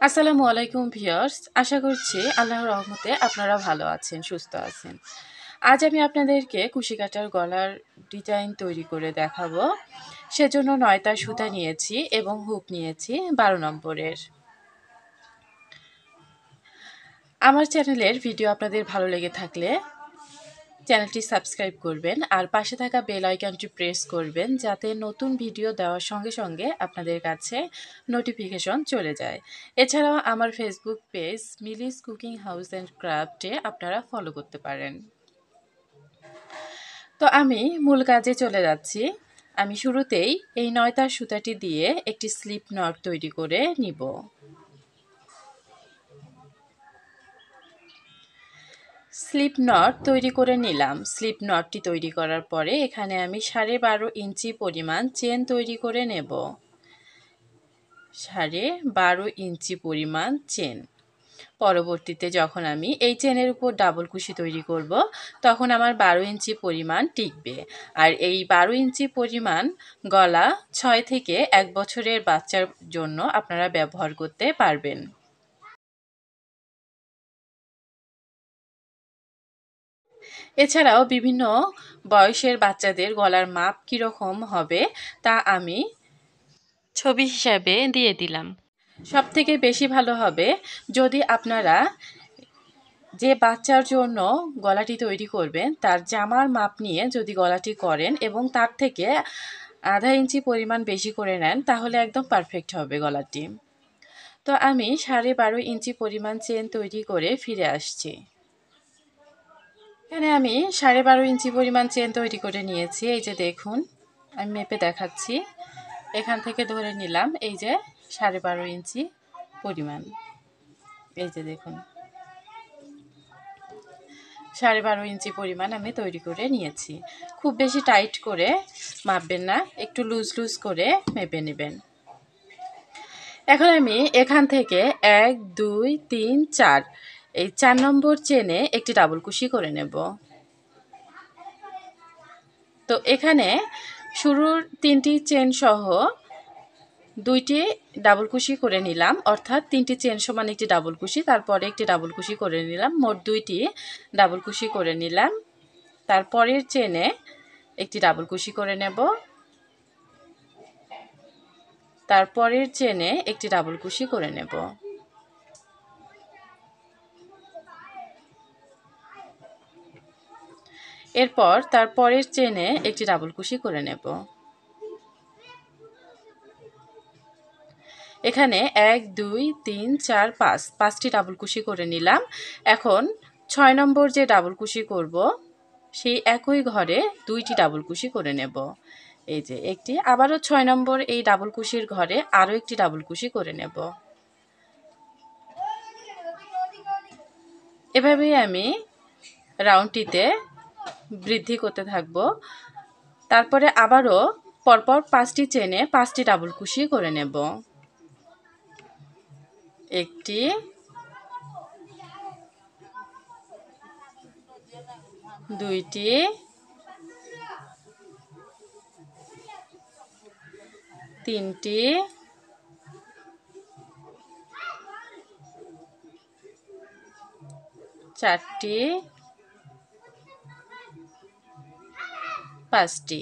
আসসালামু আলাইকুম ভিউয়ার্স, আশা করছি আল্লাহর রহমতে আপনারা ভালো আছেন, সুস্থ আছেন। আজ আমি আপনাদেরকে কুশি কাটার গলার ডিজাইন তৈরি করে দেখাবো। সেজন্য 9টা সুতা নিয়েছি এবং হুক নিয়েছি 12 নম্বরের। আমার চ্যানেলের ভিডিও আপনাদের ভালো লেগে থাকলে চ্যানেলটি সাবস্ক্রাইব করবেন আর পাশে থাকা বেল আইকনটি প্রেস করবেন যাতে নতুন ভিডিও দেওয়ার সঙ্গে সঙ্গে আপনাদের কাছে নোটিফিকেশন চলে যায়। এছাড়াও আমার Facebook page Mili's cooking house and ক্রাফটে আপনারা ফলো করতে পারেন। তো আমি মূল কাজে চলে যাচ্ছি। আমি শুরুতেই এই 9টা সুতাটি দিয়ে একটি স্লিপ নট তৈরি করে নিব। স্লিপ নট তৈরি করে নিলাম। স্লিপ নটটি তৈরি করার পরে এখানে আমি 12.5 ইঞ্চি পরিমাণ চেন তৈরি করে নেব। 12.5 ইঞ্চি পরিমাণ চেন। পরবর্তীতে যখন আমি এই চেনের উপর ডাবল কুশি তৈরি করব তখন আমার 12 ইঞ্চি পরিমাণ টিকবে। আর এই 12 ইঞ্চি পরিমাণ গলা 6 থেকে 1 বছরের বাচ্চার জন্য আপনারা ব্যবহার করতে পারবেন। এছাড়াও বিভিন্ন বয়সের বাচ্চাদের গলার মাপ কীরকম হবে তা আমি ছবি হিসাবে দিয়ে দিলাম। সবথেকে বেশি ভালো হবে যদি আপনারা যে বাচ্চার জন্য গলাটি তৈরি করবেন তার জামার মাপ নিয়ে যদি গলাটি করেন এবং তার থেকে আধা ইঞ্চি পরিমাণ বেশি করে নেন তাহলে একদম পারফেক্ট হবে গলাটি। তো আমি 12.5 ইঞ্চি পরিমাণ চেন তৈরি করে ফিরে আসছি। এখানে আমি 12.5 ইঞ্চি পরিমাণ চেন তৈরি করে নিয়েছি। এই যে দেখুন, আমি মেপে দেখাচ্ছি। এখান থেকে ধরে নিলাম এই যে 12.5 ইঞ্চি পরিমাণ। এই যে দেখুন, 12.5 ইঞ্চি পরিমাণ আমি তৈরি করে নিয়েছি। খুব বেশি টাইট করে মাপবেন না, একটু লুজ লুজ করে মেপে নেবেন। এখন আমি এখান থেকে 1 2 3 4 এই 4 নম্বর চেনে একটি ডাবল কুশি করে নেব। তো এখানে শুরুর 3টি চেন সহ 2টি ডাবল কুশি করে নিলাম, অর্থাৎ 3টি চেন সমান একটি ডাবল কুশি, তারপরে একটি ডাবল কুশি করে নিলাম, মোট 2টি ডাবল কুশি করে নিলাম। তারপরের চেনে একটি ডাবল কুশি করে নেব, তারপরের চেনে একটি ডাবল কুশি করে নেব। এরপর তারপরের চেনে একটি ডাবল কুশি করে নেব। এখানে 1 2 3 4 5 5টি ডাবল কুশি করে নিলাম। এখন 6 নম্বর যে ডাবল কুশি করব সেই একই ঘরে 2টি ডাবল কুশি করে নেব। এই যে একটি, আবারও 6 নম্বর এই ডাবল কুশির ঘরে আরও একটি ডাবল কুশি করে নেব। এভাবেই আমি রাউন্ডটিতে বৃদ্ধি করতে থাকব। তারপরে আবারও পরপর 5টি চেনে 5টি ডাবল কুশি করে নেব। একটি, দুইটি, তিনটি, চারটি, পাঁচটি।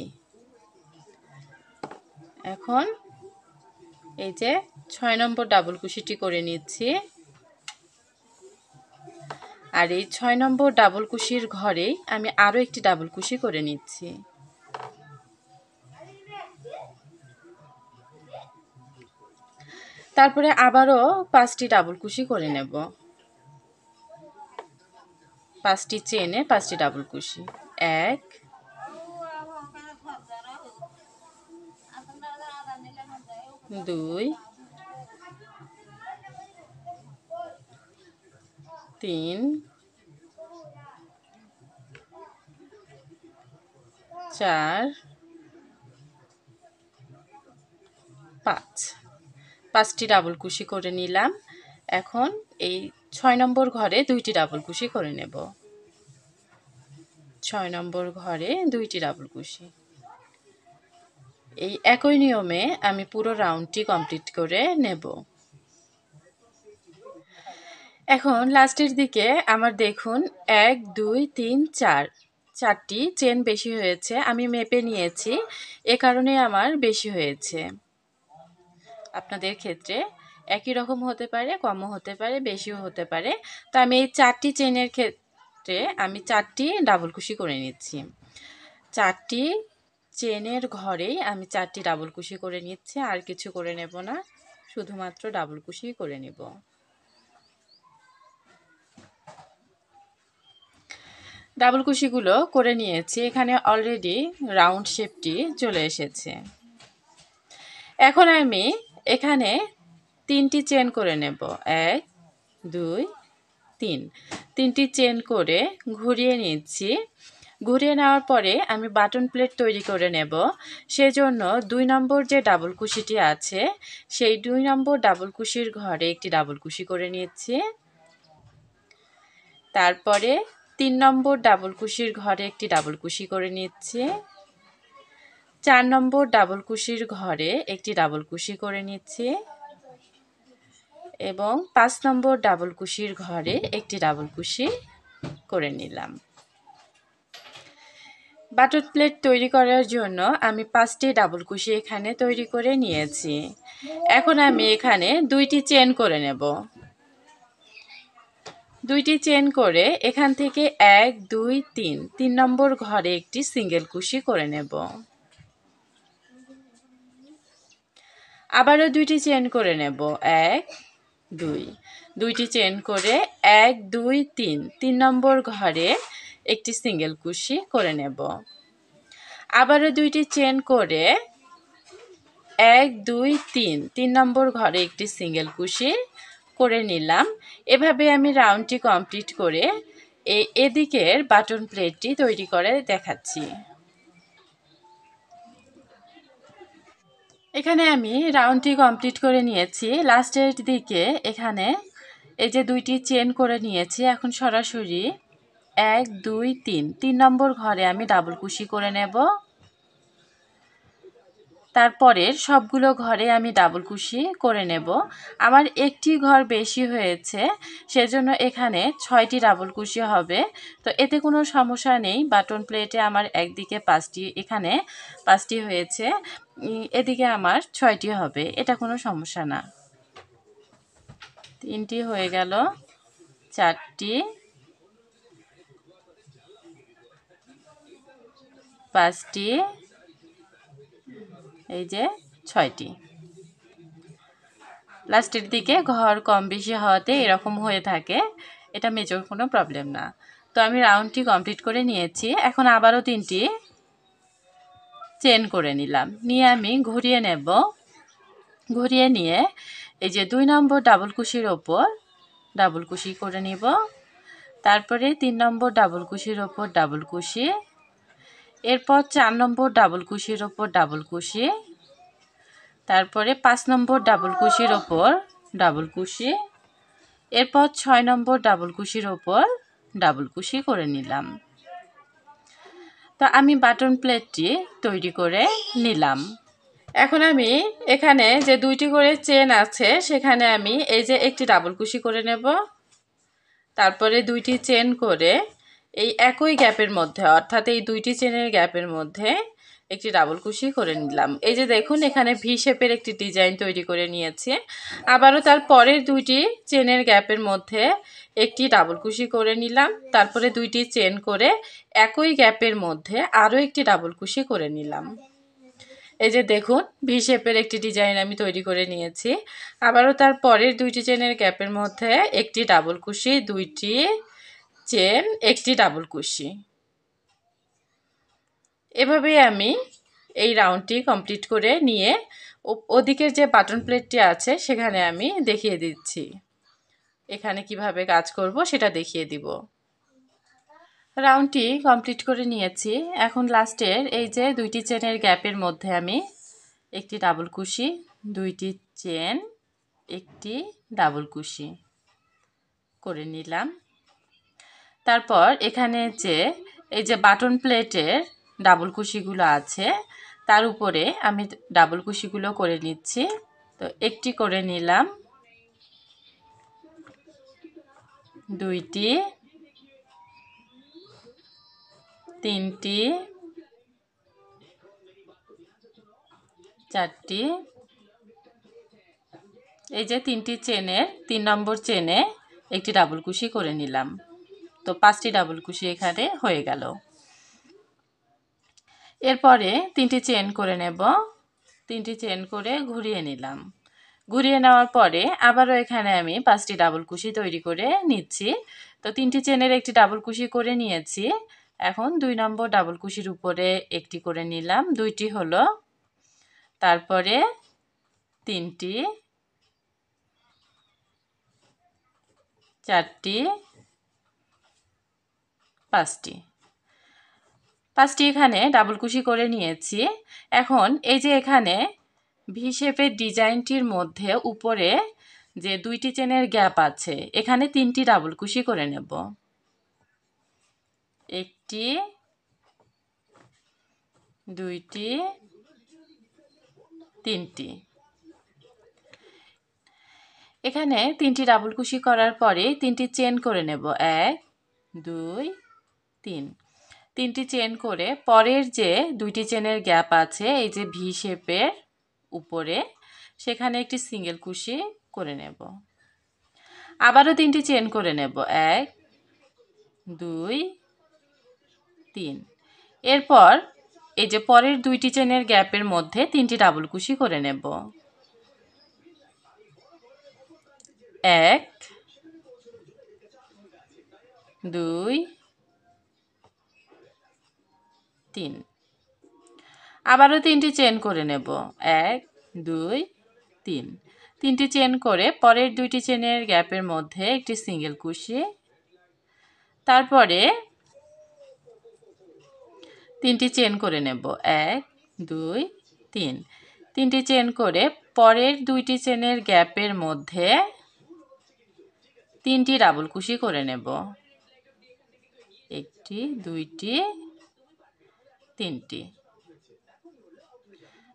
এখন এই যে 6 নম্বর ডাবল কুশিটি করে নিচ্ছি, আর এই 6 নম্বর ডাবল কুশির ঘরেই আমি আরও একটি ডাবল কুশি করে নিচ্ছি। তারপরে আবারও 5টি ডাবল কুশি করে নেব। 5টি চেনে 5টি ডাবল কুশি, 1 2 3 4 5, 5টি ডাবল কুশি করে নিলাম। এখন এই 6 নম্বর ঘরে 2টি ডাবল কুশি করে নেব। 6 নম্বর ঘরে 2টি ডাবল কুশি। এই একই নিয়মে আমি পুরো রাউন্ডটি কমপ্লিট করে নেব। এখন লাস্টের দিকে আমার দেখুন 1 2 3 4 4টি চেন বেশি হয়েছে। আমি মেপে নিয়েছি, এ কারণে আমার বেশি হয়েছে। আপনাদের ক্ষেত্রে একই রকম হতে পারে, কমও হতে পারে, বেশিও হতে পারে। তো আমি এই 4টি চেনের ক্ষেত্রে আমি 4টি ডাবল কুশি করে নিচ্ছি। 4টি চেনের ঘরেই আমি 4টি ডাবল কুশি করে নিচ্ছি, আর কিছু করে নেব না, শুধুমাত্র ডাবল কুশি করে নেব। ডাবল কুশিগুলো করে নিয়েছি, এখানে অলরেডি রাউন্ড শেপটি চলে এসেছে। এখন আমি এখানে 3টি চেন করে নেব, 1 2 3, 3টি চেন করে ঘুরিয়ে নিচ্ছি। ঘুরিয়ে নেওয়ার পরে আমি বাটন প্লেট তৈরি করে নেব। সেজন্য 2 নম্বর যে ডাবল কুশিটি আছে, সেই 2 নম্বর ডাবল কুশির ঘরে একটি ডাবল কুশি করে নিচ্ছি। তারপরে 3 নম্বর ডাবল কুশির ঘরে একটি ডাবল কুশি করে নিচ্ছি। 4 নম্বর ডাবল কুশির ঘরে একটি ডাবল কুশি করে নিচ্ছি এবং 5 নম্বর ডাবল কুশির ঘরে একটি ডাবল কুশি করে নিলাম। বাটন প্লেট তৈরি করার জন্য আমি 5টি ডাবল কুশি এখানে তৈরি করে নিয়েছি। এখন আমি এখানে 2টি চেন করে নেব। 2টি চেন করে এখান থেকে 1 2 3, 3 নম্বর ঘরে একটি সিঙ্গেল কুশি করে নেব। আবারও 2টি চেন করে নেব, 1 2, 2টি চেন করে 1 2 3, 3 নম্বর ঘরে একটি সিঙ্গেল কুশি করে নেব। আবারও 2টি চেন করে 1 2 3, 3 নম্বর ঘরে একটি সিঙ্গেল কুশি করে নিলাম। এভাবে আমি রাউন্ডটি কমপ্লিট করে এদিকের বাটন প্লেটটি তৈরি করে দেখাচ্ছি। এখানে আমি রাউন্ডটি কমপ্লিট করে নিয়েছি। লাস্টের দিকে এখানে এই যে 2টি চেন করে নিয়েছি, এখন সরাসরি 1 2 3, 3 নম্বর ঘরে আমি ডাবল কুশি করে নেব। তারপরের সবগুলো ঘরে আমি ডাবল কুশি করে নেব। আমার একটি ঘর বেশি হয়েছে, সেজন্য এখানে 6টি ডাবল কুশি হবে। তো এতে কোনো সমস্যা নেই। বাটন প্লেটে আমার একদিকে 5টি, এখানে 5টি হয়েছে, এদিকে আমার 6টি হবে, এটা কোনো সমস্যা না। 3টি হয়ে গেল, 4টি, 5টি, এই যে 6টি। লাস্টের দিকে ঘর কম বেশি হওয়াতে এরকম হয়ে থাকে, এটা মেজর কোনো প্রবলেম না। তো আমি রাউন্ডটি কমপ্লিট করে নিয়েছি। এখন আবারও 3টি চেন করে নিলাম, নিয়ে আমি ঘুরিয়ে নেব। ঘুরিয়ে নিয়ে এই যে 2 নম্বর ডাবল কুশির ওপর ডাবল কুশি করে নিব। তারপরে 3 নম্বর ডাবল কুশির ওপর ডাবল কুশি, এরপর 4 নম্বর ডাবল কুশির ওপর ডাবল কুশি, তারপরে 5 নম্বর ডাবল কুশির ওপর ডাবল কুশি, এরপর 6 নম্বর ডাবল কুশির ওপর ডাবল কুশি করে নিলাম। তো আমি বাটন প্লেটটি তৈরি করে নিলাম। এখন আমি এখানে যে 2টি করে চেন আছে, সেখানে আমি এই যে একটি ডাবল কুশি করে নেব। তারপরে 2টি চেন করে এই একই গ্যাপের মধ্যে, অর্থাৎ এই 2টি চেনের গ্যাপের মধ্যে একটি ডাবল কুশি করে নিলাম। এই যে দেখুন, এখানে ভি শেপের একটি ডিজাইন তৈরি করে নিয়েছি। আবারও তার পরের 2টি চেনের গ্যাপের মধ্যে একটি ডাবল কুশি করে নিলাম। তারপরে 2টি চেন করে একই গ্যাপের মধ্যে আরও একটি ডাবল কুশি করে নিলাম। এই যে দেখুন, ভি শেপের একটি ডিজাইন আমি তৈরি করে নিয়েছি। আবারও তার পরের 2টি চেনের গ্যাপের মধ্যে একটি ডাবল কুশি, 2টি চেন, একটি ডাবল কুশি। এভাবেই আমি এই রাউন্ডটি কমপ্লিট করে নিয়ে ওদিকের যে বাটন প্লেটটি আছে সেখানে আমি দেখিয়ে দিচ্ছি। এখানে কিভাবে কাজ করব সেটা দেখিয়ে দিব। রাউন্ডটি কমপ্লিট করে নিয়েছি। এখন লাস্টের এই যে 2টি চেনের গ্যাপের মধ্যে আমি একটি ডাবল কুশি, 2টি চেন, একটি ডাবল কুশি করে নিলাম। তারপর এখানে যে এই যে বাটন প্লেটের ডাবল কুশিগুলো আছে, তার উপরে আমি ডাবল কুশিগুলো করে নিচ্ছি। তো একটি করে নিলাম, দুইটি, তিনটি, চারটি। এই যে 3টি চেনের 3 নম্বর চেনে একটি ডাবল কুশি করে নিলাম। তো 5টি ডাবল কুশি এখানে হয়ে গেল। এরপরে 3টি চেন করে নেব। 3টি চেন করে ঘুরিয়ে নিলাম। ঘুরিয়ে নেওয়ার পরে আবারও এখানে আমি 5টি ডাবল কুশি তৈরি করে নিচ্ছি। তো 3টি চেনের একটি ডাবল কুশি করে নিয়েছি। এখন 2 নম্বর ডাবল কুশির উপরে একটি করে নিলাম, 2টি হলো। তারপরে 3টি, 4টি, 5টি। 5টি এখানে ডাবল কুশি করে নিয়েছি। এখন এই যে এখানে ভি শেপের ডিজাইনটির মধ্যে উপরে যে 2টি চেনের গ্যাপ আছে, এখানে 3টি ডাবল কুশি করে নেব। একটি, 2টি, 3টি। এখানে 3টি ডাবল কুশি করার পরে 3টি চেন করে নেব। 1, 2, 3। 3টি চেন করে পরের যে 2টি চেনের গ্যাপ আছে এই যে ভি শেপের উপরে, সেখানে একটি সিঙ্গেল কুশি করে নেব। আবারও 3টি চেন করে নেব। 1, 2, 3। এরপর এই যে পরের 2টি চেনের গ্যাপের মধ্যে 3টি ডাবল কুশি করে নেব। 1, 2, 3। আবারও 3টি চেন করে নেব। 1, 2, 3। 3টি চেন করে পরের 2টি চেনের গ্যাপের মধ্যে একটি সিঙ্গেল কুশি। তারপরে 3টি চেন করে নেব। 1, 2, 3। 3টি চেন করে পরের 2টি চেনের গ্যাপের মধ্যে 3টি ডাবল কুশি করে নেব। 1টি, 2টি, 3টি।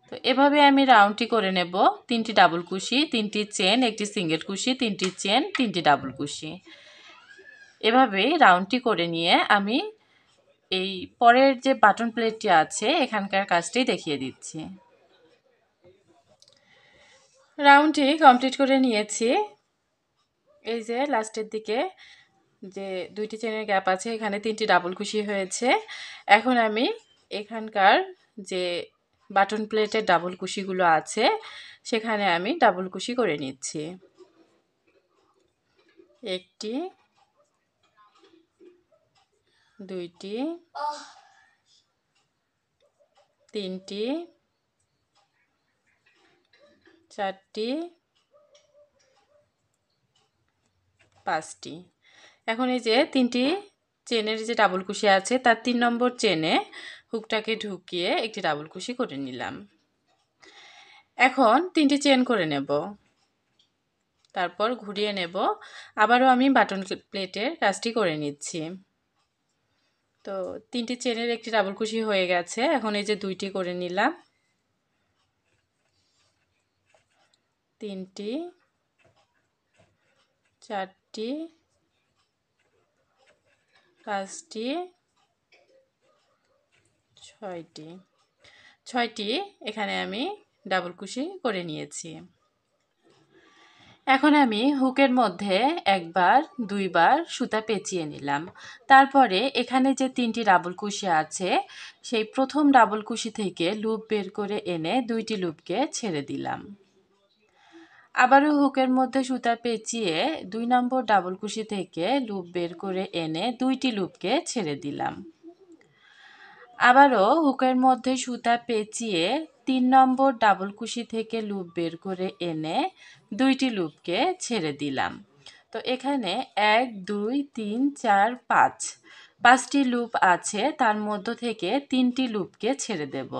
তো এভাবে আমি রাউন্ডটি করে নেব। 3টি ডাবল কুশি, 3টি চেন, একটি সিঙ্গেল কুশি, 3টি চেন, 3টি ডাবল কুশি। এভাবে রাউন্ডটি করে নিয়ে আমি এই পরের যে বাটন প্লেটটি আছে এখানকার কাজটি দেখিয়ে দিচ্ছি। রাউন্ডটি কমপ্লিট করে নিয়েছি। এই যে লাস্টের দিকে যে 2টি চেনের গ্যাপ আছে এখানে 3টি ডাবল কুশি হয়েছে। এখন আমি এখানকার যে বাটন প্লেটের ডাবল কুশিগুলো আছে সেখানে আমি ডাবল কুশি করে নিচ্ছি। 1টি, 2টি, 3টি, 4টি, 5টি। এখন এই যে 3টি চেনের যে ডাবল কুশি আছে তার 3 নম্বর চেনে হুকটাকে ঢুকিয়ে একটি ডাবল কুশি করে নিলাম। এখন 3টি চেন করে নেব। তারপর ঘুরিয়ে নেব। আবারও আমি বাটন প্লেটের কাজটি করে নিচ্ছি। তো 3টি চেনের একটি ডাবল কুশি হয়ে গেছে। এখন এই যে 2টি করে নিলাম। 3টি, 4টি, 5টি, 6টি। 6টি এখানে আমি ডাবল কুশি করে নিয়েছি। এখন আমি হুকের মধ্যে একবার, দুইবার সুতা পেঁচিয়ে নিলাম। তারপরে এখানে যে 3টি ডাবল কুশি আছে সেই প্রথম ডাবল কুশি থেকে লুপ বের করে এনে 2টি লুপকে ছেড়ে দিলাম। আবারও হুকের মধ্যে সুতা পেঁচিয়ে 2 নম্বর ডাবল কুশি থেকে লুপ বের করে এনে 2টি লুপকে ছেড়ে দিলাম। আবারও হুকের মধ্যে সুতা পেঁচিয়ে 3 নম্বর ডাবল কুশি থেকে লুপ বের করে এনে 2টি লুপকে ছেড়ে দিলাম। তো এখানে 1, 2, 3, 4, 5 5টি লুপ আছে, তার মধ্য থেকে 3টি লুপকে ছেড়ে দেব।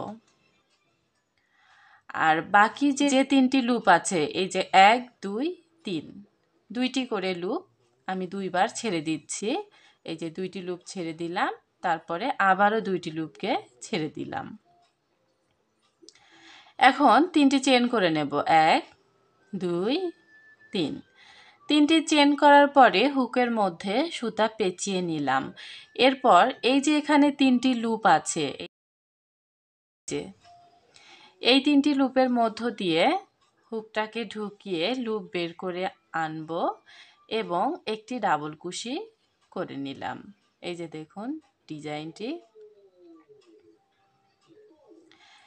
আর বাকি যে 3টি লুপ আছে এই যে 1, 2, 3 2টি করে লুপ আমি 2বার ছেড়ে দিচ্ছি। এই যে 2টি লুপ ছেড়ে দিলাম, তারপরে আবারও 2টি লুপকে ছেড়ে দিলাম। এখন 3টি চেন করে নেব। 1, 2, 3। তিনটি চেন করার পরে হুকের মধ্যে সুতা পেঁচিয়ে নিলাম। এরপর এই যে এখানে তিনটি লুপ আছে, এই তিনটি লুপের মধ্য দিয়ে হুকটাকে ঢুকিয়ে লুপ বের করে আনব এবং একটি ডাবল কুশি করে নিলাম। এই যে দেখুন ডিজাইনটি।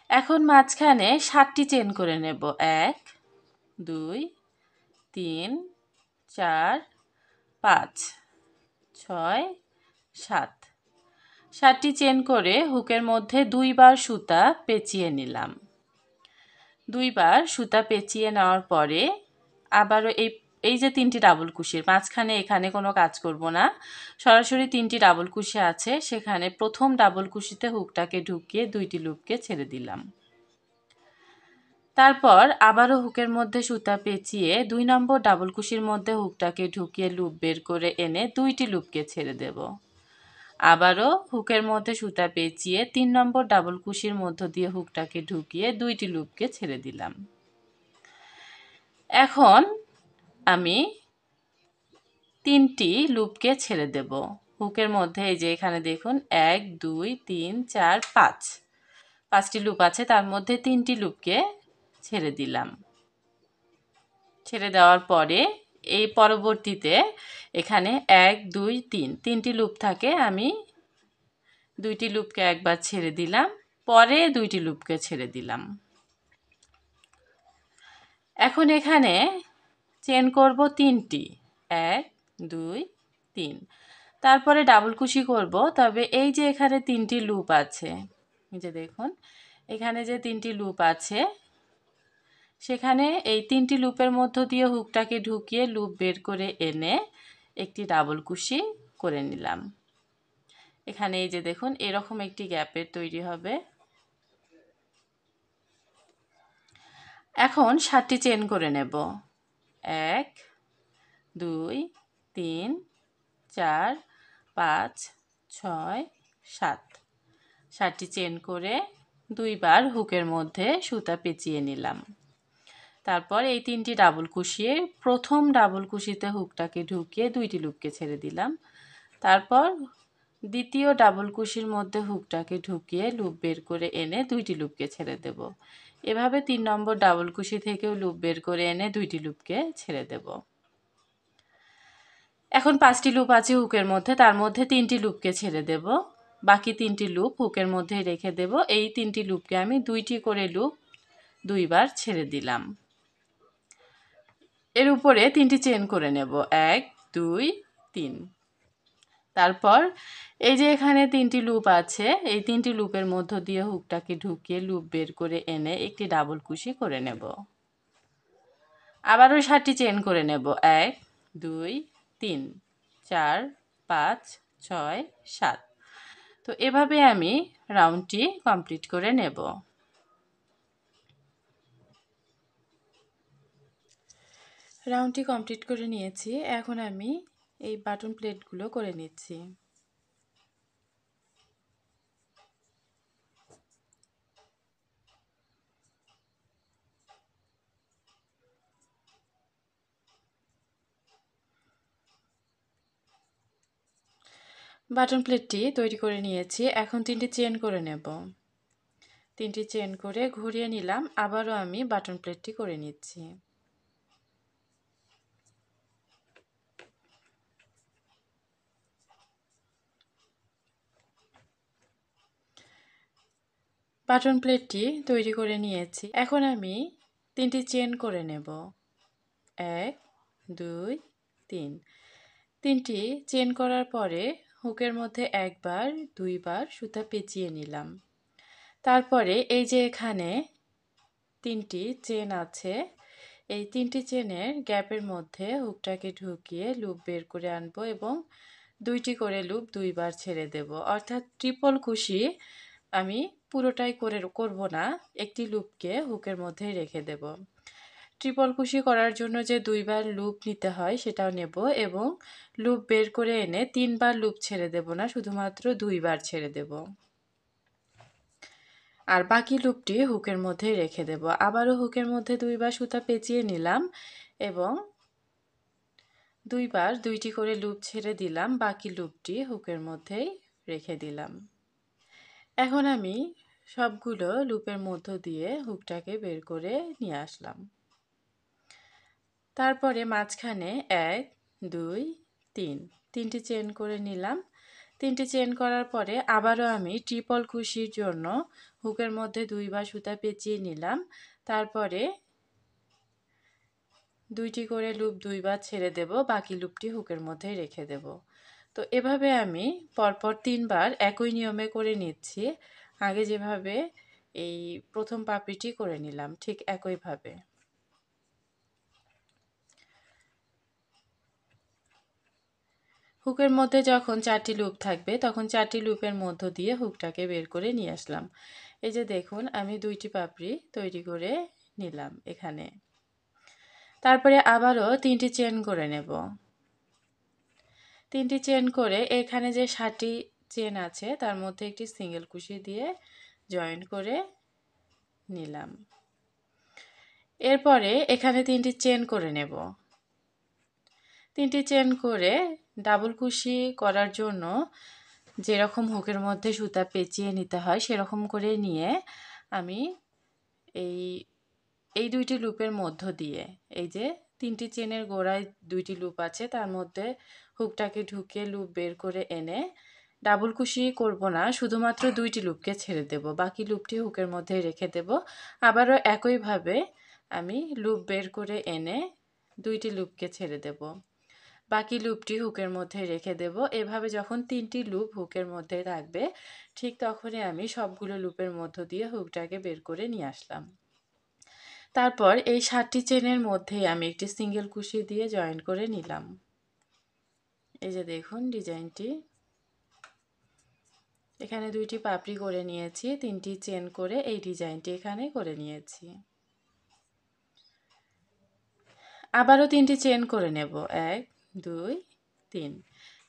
এখন মাঝখানে 7টি চেন করে নেব। 1 2 3 4 5 6 7। 7টি চেন করে হুকের মধ্যে 2বার সুতা পেঁচিয়ে নিলাম। 2বার সুতা পেঁচিয়ে নেওয়ার পরে আবারও এই যে 3টি ডাবল কুশির মাঝখানে এখানে কোনো কাজ করব না, সরাসরি 3টি ডাবল কুশি আছে, সেখানে প্রথম ডাবল কুশিতে হুকটাকে ঢুকিয়ে 2টি লুপকে ছেড়ে দিলাম। তারপর আবারও হুকের মধ্যে সুতা পেঁচিয়ে 2 নম্বর ডাবল কুশির মধ্যে হুকটাকে ঢুকিয়ে লুপ বের করে এনে 2টি লুপকে ছেড়ে দেব। আবারও হুকের মধ্যে সুতা পেঁচিয়ে 3 নম্বর ডাবল কুশির মধ্য দিয়ে হুকটাকে ঢুকিয়ে 2টি লুপকে ছেড়ে দিলাম। এখন আমি 3টি লুপকে ছেড়ে দেব হুকের মধ্যে। এই যে এখানে দেখুন 1 2 3 4 5, 5টি লুপ আছে, তার মধ্যে 3টি লুপকে ছেড়ে দিলাম। ছেড়ে দেওয়ার পরে এই পরবর্তীতে এখানে 1 2 3 তিনটি লুপ থাকে, আমি 2টি লুপকে একবার ছেড়ে দিলাম, পরে 2টি লুপকে ছেড়ে দিলাম। এখন এখানে চেন করব 3টি, 1 2 3, তারপরে ডাবল কুশি করব। তবে এই যে এখানে 3টি লুপ আছে, এই যে দেখুন এখানে যে 3টি লুপ আছে, সেখানে এই 3টি লুপের মধ্য দিয়ে হুকটাকে ঢুকিয়ে লুপ বের করে এনে একটি ডাবল কুশি করে নিলাম। এখানে এই যে দেখুন এরকম একটি গ্যাপের তৈরি হবে। এখন 7টি চেন করে নেব। 1 2 3 4 5 6 7। 7টি চেন করে 2বার হুকের মধ্যে সুতা পেঁচিয়ে নিলাম। তারপর এই 3টি ডাবল কুশিয়ে প্রথম ডাবল কুশিতে হুকটাকে ঢুকিয়ে 2টি লুপকে ছেড়ে দিলাম। তারপর দ্বিতীয় ডাবল কুশির মধ্যে হুকটাকে ঢুকিয়ে লুপ বের করে এনে 2টি লুপকে ছেড়ে দেব। এভাবে 3 নম্বর ডাবল কুশি থেকেও লুপ বের করে এনে 2টি লুপকে ছেড়ে দেব। এখন 5টি লুপ আছে হুকের মধ্যে, তার মধ্যে 3টি লুপকে ছেড়ে দেব, বাকি 3টি লুপ হুকের মধ্যেই রেখে দেব। এই 3টি লুপকে আমি 2টি করে লুপ 2বার ছেড়ে দিলাম। এর উপরে 3টি চেন করে নেব, 1 2 3। তারপর এই যে এখানে 3টি লুপ আছে, এই 3টি লুপের মধ্য দিয়ে হুকটাকে ঢুকিয়ে লুপ বের করে এনে একটি ডাবল কুশি করে নেব। আবারও 7টি চেন করে নেব, 1 2 3 4 5 6 7। তো এভাবে আমি রাউন্ডটি কমপ্লিট করে নেব। রাউন্ডটি কমপ্লিট করে নিয়েছি। এখন আমি এই বাটন প্লেটগুলো করে নিচ্ছি। বাটন প্লেটটি তৈরি করে নিয়েছি। এখন 3টি চেন করে নেব। 3টি চেন করে ঘুরিয়ে নিলাম। আবারও আমি বাটন প্লেটটি করে নিচ্ছি। বাটন প্লেটটি তৈরি করে নিয়েছি। এখন আমি 3টি চেন করে নেব, 1 2 3। 3টি চেন করার পরে হুকের মধ্যে একবার 2বার সুতা পেঁচিয়ে নিলাম। তারপরে এই যে এখানে 3টি চেন আছে, এই 3টি চেনের গ্যাপের মধ্যে হুকটাকে ঢুকিয়ে লুপ বের করে আনবো এবং 2টি করে লুপ 2বার ছেড়ে দেব। অর্থাৎ ট্রিপল কুশি আমি পুরোটাই করব না, একটি লুপকে হুকের মধ্যেই রেখে দেব। ট্রিপল কুশি করার জন্য যে 2বার লুপ নিতে হয় সেটাও নেব এবং লুপ বের করে এনে 3বার লুপ ছেড়ে দেব না, শুধুমাত্র 2বার ছেড়ে দেব। আর বাকি লুপটি হুকের মধ্যে রেখে দেব। আবারও হুকের মধ্যে 2বার সুতা পেঁচিয়ে নিলাম এবং দুইবার দুইটি করে লুপ ছেড়ে দিলাম, বাকি লুপটি হুকের মধ্যেই রেখে দিলাম। এখন আমি সবগুলো লুপের মধ্য দিয়ে হুকটাকে বের করে নিয়ে আসলাম। তারপরে মাঝখানে 1 2 3 তিনটি চেন করে নিলাম। তিনটি চেন করার পরে আবারও আমি ট্রিপল কুশির জন্য হুকের মধ্যে দুইবার সুতা পেঁচিয়ে নিলাম। তারপরে দুইটি করে লুপ দুইবার ছেড়ে দেব, বাকি লুপটি হুকের মধ্যে রেখে দেব। তো এভাবে আমি পরপর 3বার একই নিয়মে করে নিচ্ছি। আগে যেভাবে এই প্রথম পাপড়িটি করে নিলাম ঠিক একইভাবে। হুকের মধ্যে যখন 4টি লুপ থাকবে তখন 4টি লুপের মধ্য দিয়ে হুকটাকে বের করে নিয়ে আসলাম। এই যে দেখুন আমি 2টি পাপড়ি তৈরি করে নিলাম এখানে। তারপরে আবারও 3টি চেন করে নেব। 3টি চেন করে এখানে যে 7টি চেন আছে তার মধ্যে একটি সিঙ্গেল কুশি দিয়ে জয়েন করে নিলাম। এরপরে এখানে 3টি চেন করে নেব। 3টি চেন করে ডাবল কুশি করার জন্য যেরকম হুকের মধ্যে সুতা পেঁচিয়ে নিতে হয় সেরকম করে নিয়ে আমি এই এই 2টি লুপের মধ্য দিয়ে এই যে 3টি চেনের গোড়ায় 2টি লুপ আছে তার মধ্যে হুকটাকে ঢুকিয়ে লুপ বের করে এনে ডাবল কুশি করব না, শুধুমাত্র 2টি লুপকে ছেড়ে দেব, বাকি লুপটি হুকের মধ্যে রেখে দেব। আবারও একইভাবে আমি লুপ বের করে এনে 2টি লুপকে ছেড়ে দেব, বাকি লুপটি হুকের মধ্যে রেখে দেব। এভাবে যখন 3টি লুপ হুকের মধ্যে থাকবে ঠিক তখনই আমি সবগুলো লুপের মধ্য দিয়ে হুকটাকে বের করে নিয়ে আসলাম। তারপর এই 7টি চেনের মধ্যে আমি একটি সিঙ্গেল কুশি দিয়ে জয়েন করে নিলাম। এই যে দেখুন ডিজাইনটি, এখানে 2টি পাপড়ি করে নিয়েছি, 3টি চেন করে এই ডিজাইনটি এখানে করে নিয়েছি। আবারও 3টি চেন করে নেব, 1 2 3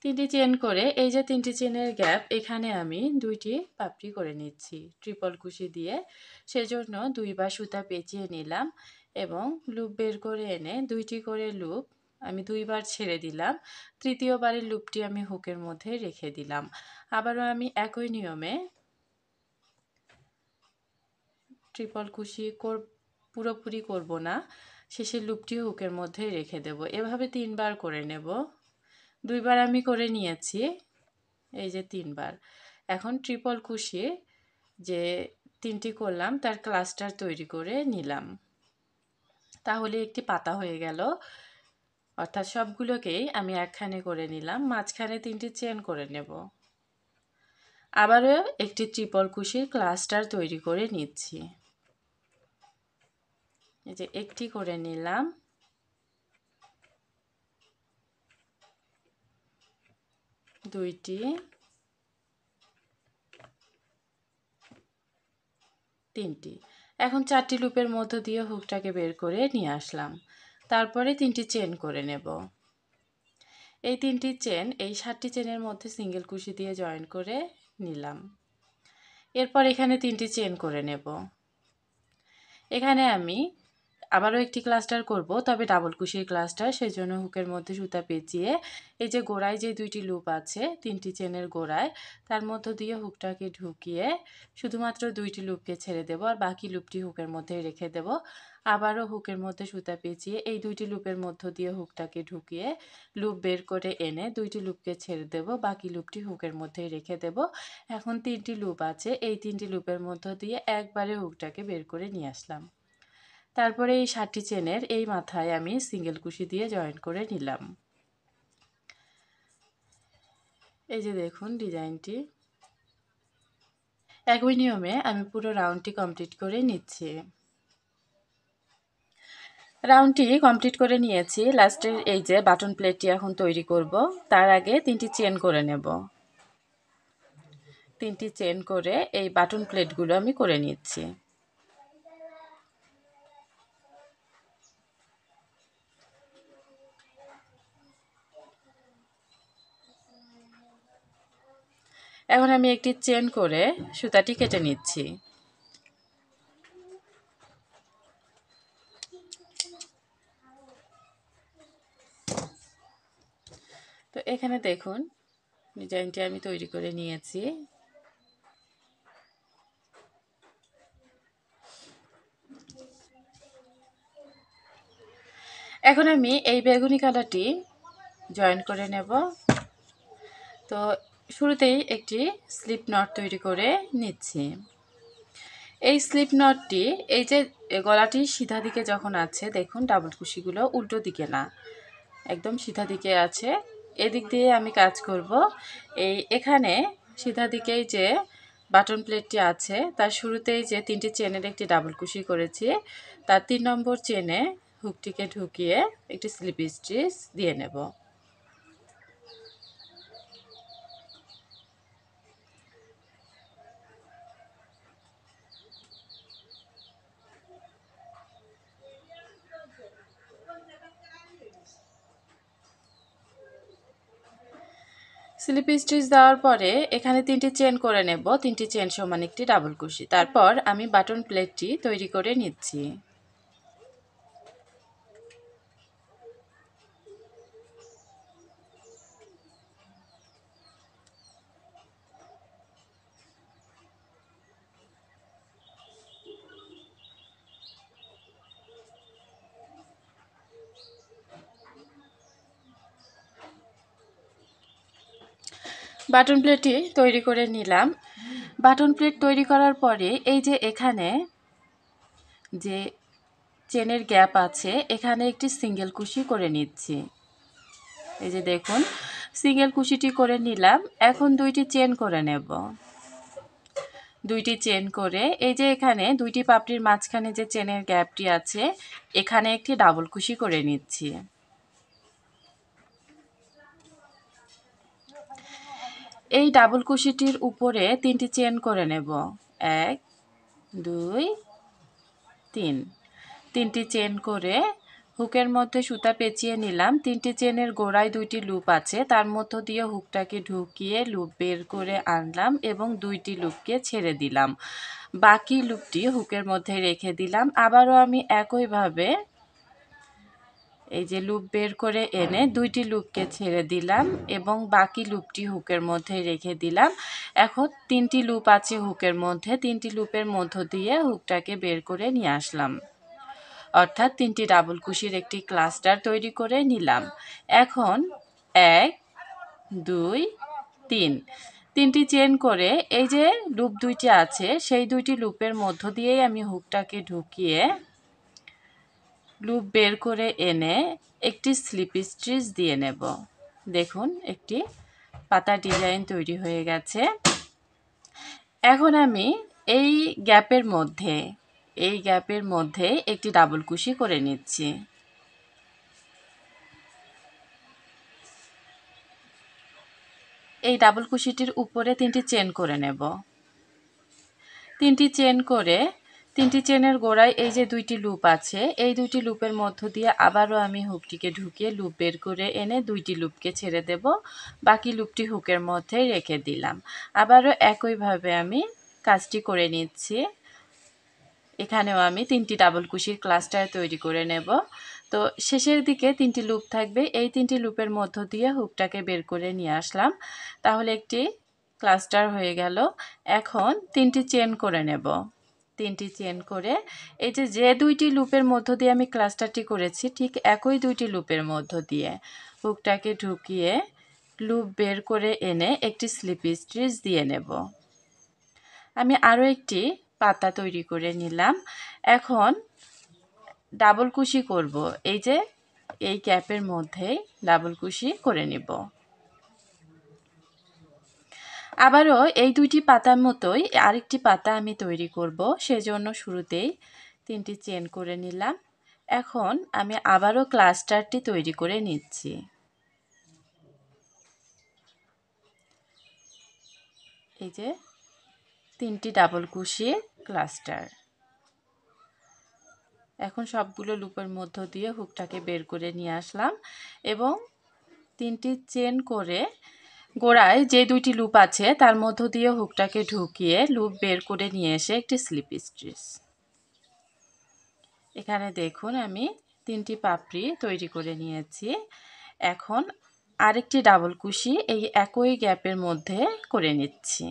3টি চেন করে এই যে 3টি চেনের গ্যাপ এখানে আমি 2টি পাপড়ি করে নিচ্ছি ট্রিপল কুশি দিয়ে। সেজন্য 2বার সুতা পেঁচিয়ে নিলাম এবং লুপ বের করে এনে 2টি করে লুপ আমি 2বার ছেড়ে দিলাম। তৃতীয়বারের লুপটি আমি হুকের মধ্যে রেখে দিলাম। আবারও আমি একই নিয়মে ট্রিপল কুশি পুরোপুরি করব না, শেষের লুপটি হুকের মধ্যে রেখে দেব। এভাবে 3বার করে নেব। 2বার আমি করে নিয়েছি, এই যে 3বার। এখন ট্রিপল কুশি যে 3টি করলাম তার ক্লাস্টার তৈরি করে নিলাম, তাহলে একটি পাতা হয়ে গেল। অর্থাৎ সবগুলোকেই আমি একখানে করে নিলাম, মাঝখানে 3টি চেন করে নেব। আবারও একটি ট্রিপল কুশির ক্লাস্টার তৈরি করে নিচ্ছি। এই যে একটি করে নিলাম, দুইটি, তিনটি। এখন 4টি লুপের মধ্য দিয়ে হুকটাকে বের করে নিয়ে আসলাম। তারপরে 3টি চেন করে নেব। এই 3টি চেন এই 7টি চেনের মধ্যে সিঙ্গেল কুশি দিয়ে জয়েন করে নিলাম। এরপর এখানে 3টি চেন করে নেব। এখানে আমি আবারও একটি ক্লাস্টার করব, তবে ডাবল কুশির ক্লাস্টার, সেজন্য হুকের মধ্যে সুতা পেঁচিয়ে এই যে গোড়ায় যে 2টি লুপ আছে 3টি চেনের গোড়ায় তার মধ্য দিয়ে হুকটাকে ঢুকিয়ে শুধুমাত্র 2টি লুপকে ছেড়ে দেব আর বাকি লুপটি হুকের মধ্যে রেখে দেব। আবারও হুকের মধ্যে সুতা পেঁচিয়ে এই 2টি লুপের মধ্য দিয়ে হুকটাকে ঢুকিয়ে লুপ বের করে এনে 2টি লুপকে ছেড়ে দেব, বাকি লুপটি হুকের মধ্যে রেখে দেব। এখন 3টি লুপ আছে, এই 3টি লুপের মধ্য দিয়ে একবারে হুকটাকে বের করে নিয়ে আসলাম। তারপরে এই 7টি চেনের এই মাথায় আমি সিঙ্গেল কুশি দিয়ে জয়েন করে নিলাম। এই যে দেখুন ডিজাইনটি, একই নিয়মে আমি পুরো রাউন্ডটি কমপ্লিট করে নিচ্ছি। রাউন্ডটি কমপ্লিট করে নিয়েছি। লাস্টের এই যে বাটন প্লেটটি এখন তৈরি করব, তার আগে 3টি চেন করে নেব। 3টি চেন করে এই বাটন প্লেটগুলো আমি করে নিচ্ছি। এখন আমি একটি চেন করে সুতাটি কেটে নিচ্ছি। তো এখানে দেখুন ডিজাইনটি আমি তৈরি করে নিয়েছি। এখন আমি এই বেগুনি কালারটি জয়েন করে নেব। তো শুরুতেই একটি স্লিপ নট তৈরি করে নিচ্ছি। এই স্লিপ নটটি এই যে গলাটি সিধা দিকে যখন আছে দেখুন ডাবল কুশিগুলো উল্টো দিকে না, একদম সিধা দিকে আছে। এদিক দিয়ে আমি কাজ করব। এখানে সিধা দিকেই যে বাটন প্লেটটি আছে তার শুরুতেই যে 3টি চেনের একটি ডাবল কুশি করেছি, তার 3 নম্বর চেনে হুকটিকে ঢুকিয়ে একটি স্লিপ স্টিচ দিয়ে নেব। স্লিপ স্টিচ দেওয়ার পরে এখানে 3টি চেন করে নেব, 3টি চেন সমান একটি ডাবল কুশি। তারপর আমি বাটন প্লেটটি তৈরি করে নিচ্ছি। বাটন প্লেটটি তৈরি করে নিলাম। বাটন প্লেট তৈরি করার পরে এই যে এখানে যে চেনের গ্যাপ আছে এখানে একটি সিঙ্গেল কুশি করে নিচ্ছি। এই যে দেখুন সিঙ্গেল কুশিটি করে নিলাম। এখন 2টি চেন করে নেব। 2টি চেন করে এই যে এখানে 2টি পাপড়ির মাঝখানে যে চেনের গ্যাপটি আছে এখানে একটি ডাবল কুশি করে নিচ্ছি। এই ডাবল কুশিটির উপরে 3টি চেন করে নেব। 1 2 3, 3টি চেন করে হুকের মধ্যে সুতা পেঁচিয়ে নিলাম। 3টি চেনের গোড়ায় 2টি লুপ আছে, তার মধ্য দিয়ে হুকটাকে ঢুকিয়ে লুপ বের করে আনলাম এবং 2টি লুপকে ছেড়ে দিলাম। বাকি লুপটি হুকের মধ্যে রেখে দিলাম। আবারও আমি একইভাবে এই যে লুপ বের করে এনে 2টি লুপকে ছেড়ে দিলাম এবং বাকি লুপটি হুকের মধ্যে রেখে দিলাম। এখন 3টি লুপ আছে হুকের মধ্যে, 3টি লুপের মধ্য দিয়ে হুকটাকে বের করে নিয়ে আসলাম। অর্থাৎ 3টি ডাবল কুশির একটি ক্লাস্টার তৈরি করে নিলাম। এখন 1 2 3, 3টি চেন করে এই যে লুপ 2টি আছে সেই 2টি লুপের মধ্য দিয়েই আমি হুকটাকে ঢুকিয়ে লুপ বের করে এনে একটি স্লিপ স্টিচ দিয়ে নেব। দেখুন একটি পাতা ডিজাইন তৈরি হয়ে গেছে। এখন আমি এই গ্যাপের মধ্যে একটি ডাবল কুশি করে নিচ্ছি। এই ডাবল কুশিটির উপরে 3টি চেন করে নেব। 3টি চেন করে 3টি চেনের গোড়ায় এই যে 2টি লুপ আছে এই 2টি লুপের মধ্য দিয়ে আবারও আমি হুকটিকে ঢুকিয়ে লুপ বের করে এনে 2টি লুপকে ছেড়ে দেব। বাকি লুপটি হুকের মধ্যে রেখে দিলাম। আবারও একইভাবে আমি কাজটি করে নিচ্ছি। এখানেও আমি 3টি ডাবল কুশির ক্লাস্টার তৈরি করে নেব। তো শেষের দিকে 3টি লুপ থাকবে, এই 3টি লুপের মধ্য দিয়ে হুকটাকে বের করে নিয়ে আসলাম। তাহলে একটি ক্লাস্টার হয়ে গেল। এখন 3টি চেন করে নেব। 3টি চেন করে এই যে 2টি লুপের মধ্য দিয়ে আমি ক্লাস্টারটি করেছি ঠিক একই 2টি লুপের মধ্য দিয়ে হুকটাকে ঢুকিয়ে লুপ বের করে এনে একটি স্লিপ স্টিচ দিয়ে নেব। আমি আরও একটি পাতা তৈরি করে নিলাম। এখন ডাবল কুশি করব। এই যে এই ক্যাপের মধ্যেই ডাবল কুশি করে নিব। আবারও এই 2টি পাতার মতোই আরেকটি পাতা আমি তৈরি করব, সেজন্য শুরুতেই 3টি চেন করে নিলাম। এখন আমি আবারও ক্লাস্টারটি তৈরি করে নিচ্ছি। এই যে 3টি ডাবল কুশি ক্লাস্টার। এখন সবগুলো লুপের মধ্য দিয়ে হুকটাকে বের করে নিয়ে আসলাম এবং 3টি চেন করে গোড়ায় যে 2টি লুপ আছে তার মধ্য দিয়ে হুকটাকে ঢুকিয়ে লুপ বের করে নিয়ে এসে একটি স্লিপ স্টিচ। এখানে দেখুন আমি 3টি পাপড়ি তৈরি করে নিয়েছি। এখন আরেকটি ডাবল কুশি এই একই গ্যাপের মধ্যে করে নিচ্ছি।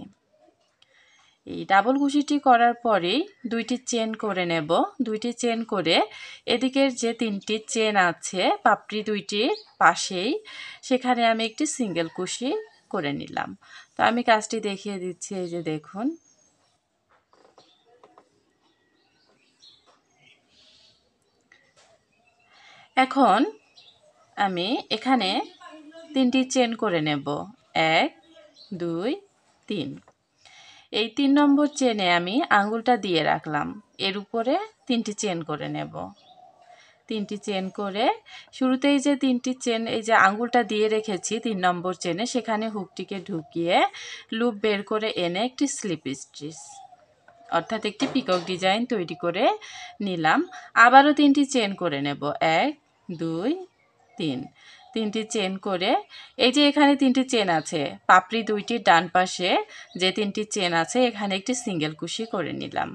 এই ডাবল কুশিটি করার পরেই দুইটি চেন করে নেব। দুইটি চেন করে এদিকের যে তিনটি চেন আছে পাপড়ি দুইটির পাশেই, সেখানে আমি একটি সিঙ্গেল কুশি করে নিলাম। তো আমি কাজটি দেখিয়ে দিচ্ছি, এই যে দেখুন। এখন আমি এখানে তিনটি চেন করে নেব, 1 2 3। এই 3 নম্বর চেনে আমি আঙ্গুলটা দিয়ে রাখলাম, এর উপরে তিনটি চেন করে নেব। তিনটি চেন করে শুরুতেই যে তিনটি চেন এই যে আঙ্গুলটা দিয়ে রেখেছি 3 নম্বর চেনে, সেখানে হুকটিকে ঢুকিয়ে লুপ বের করে এনে একটি স্লিপ স্টিচ অর্থাৎ একটি পিকক ডিজাইন তৈরি করে নিলাম। আবারও তিনটি চেন করে নেব, 1 2 3। তিনটি চেন করে এই যে এখানে তিনটি চেন আছে, পাপড়ি দুইটির ডান পাশে যে তিনটি চেন আছে এখানে একটি সিঙ্গেল কুশি করে নিলাম।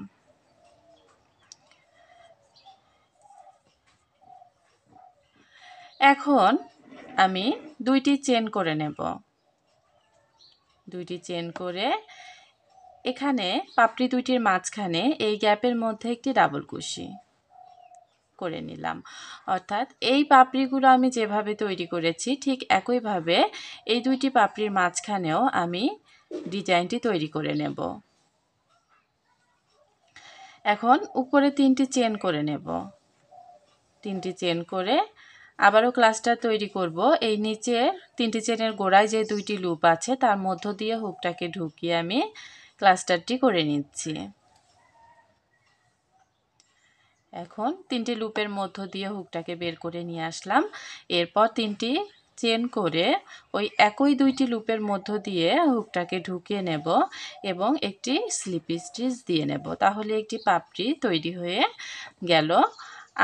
এখন আমি দুইটি চেন করে নেব। দুইটি চেন করে এখানে পাপড়ি দুইটির মাঝখানে এই গ্যাপের মধ্যে একটি ডাবল কুশি করে নিলাম। অর্থাৎ এই পাপড়িগুলো আমি যেভাবে তৈরি করেছি ঠিক একইভাবে এই দুইটি পাপড়ির মাঝখানেও আমি ডিজাইনটি তৈরি করে নেব। এখন উপরে তিনটি চেন করে নেব। তিনটি চেন করে আবারও ক্লাস্টার তৈরি করব। এই নিচে তিনটি চেনের গোড়ায় যে দুইটি লুপ আছে তার মধ্য দিয়ে হুকটাকে ঢুকিয়ে আমি ক্লাস্টারটি করে নিচ্ছি। এখন তিনটি লুপের মধ্য দিয়ে হুকটাকে বের করে নিয়ে আসলাম। এরপর তিনটি চেন করে ওই একই দুইটি লুপের মধ্য দিয়ে হুকটাকে ঢুকিয়ে নেব এবং একটি স্লিপ স্টিচ দিয়ে নেব। তাহলে একটি পাপড়ি তৈরি হয়ে গেল।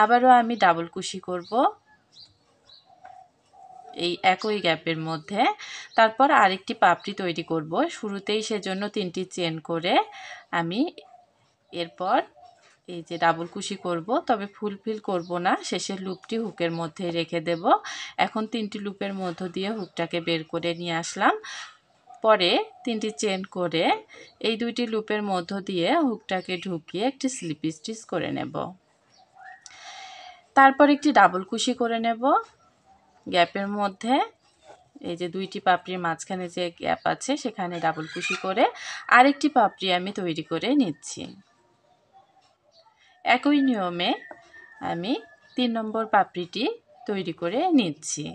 আবারও আমি ডাবল কুশি করব এই একই গ্যাপের মধ্যে। তারপর আরেকটি পাপড়ি তৈরি করব। শুরুতেই সেজন্য তিনটি চেন করে আমি এরপর এই যে ডাবল কুশি করব, তবে ফুল ফিল করব না, শেষের লুপটি হুকের মধ্যে রেখে দেব। এখন তিনটি লুপের মধ্য দিয়ে হুকটাকে বের করে নিয়ে আসলাম। পরে তিনটি চেন করে এই দুইটি লুপের মধ্য দিয়ে হুকটাকে ঢুকিয়ে একটি স্লিপ স্টিচ করে নেব। তারপর একটি ডাবল কুশি করে নেব গ্যাপের মধ্যে। এই যে দুইটি পাপড়ির মাঝখানে যে গ্যাপ আছে সেখানে ডাবল কুশি করে আরেকটি পাপড়ি আমি তৈরি করে নিচ্ছি। একই নিয়মে আমি 3 নম্বর পাপড়িটি তৈরি করে নিচ্ছি।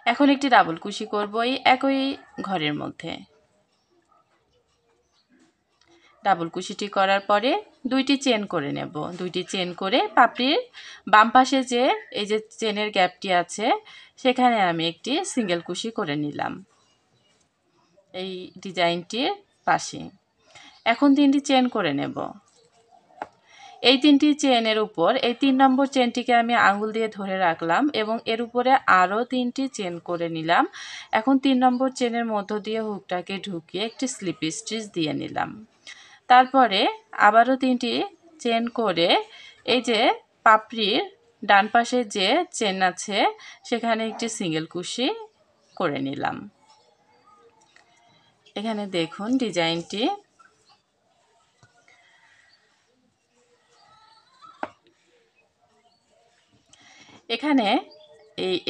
এখন একটি ডাবল কুশি করব এই একই ঘরের মধ্যে। ডাবল কুশিটি করার পরে দুইটি চেন করে নেব। দুইটি চেন করে পাপড়ির বাম পাশে যে এই যে চেনের গ্যাপটি আছে সেখানে আমি একটি সিঙ্গেল কুশি করে নিলাম এই ডিজাইনটির পাশে। এখন তিনটি চেন করে নেব। এই তিনটি চেনের উপর এই 3 নম্বর চেনটিকে আমি আঙ্গুল দিয়ে ধরে রাখলাম এবং এর উপরে আরও তিনটি চেন করে নিলাম। এখন 3 নম্বর চেনের মধ্য দিয়ে হুকটাকে ঢুকিয়ে একটি স্লিপ স্টিচ দিয়ে নিলাম। তারপরে আবারও তিনটি চেন করে এই যে পাপড়ির ডান পাশে যে চেন আছে সেখানে একটি সিঙ্গেল কুশি করে নিলাম। এখানে দেখুন ডিজাইনটি। এখানে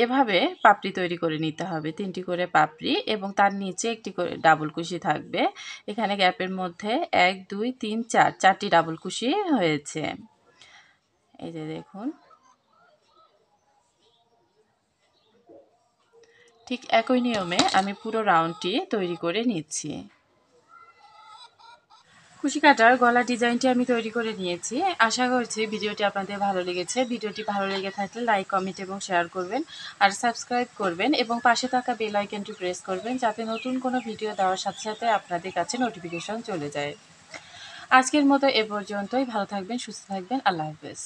এভাবে পাপড়ি তৈরি করে নিতে হবে, তিনটি করে পাপড়ি এবং তার নিচে একটি করে ডাবল কুশি থাকবে। এখানে গ্যাপের মধ্যে 1 2 3 4 চারটি ডাবল কুশি হয়েছে। এই যে দেখুন, ঠিক একই নিয়মে আমি পুরো রাউন্ডটি তৈরি করে নিচ্ছি। কুশি কাটার গলা ডিজাইনটি আমি তৈরি করে নিয়েছি। আশা করছি ভিডিওটি আপনাদের ভালো লেগেছে। ভিডিওটি ভালো লেগে থাকলে লাইক, কমেন্ট এবং শেয়ার করবেন আর সাবস্ক্রাইব করবেন এবং পাশে থাকা বেল আইকনটি প্রেস করবেন যাতে নতুন কোনো ভিডিও দেওয়ার সাথে সাথে আপনাদের কাছে নোটিফিকেশন চলে যায়। আজকের মতো এ পর্যন্তই। ভালো থাকবেন, সুস্থ থাকবেন। আল্লাহ হাফেজ।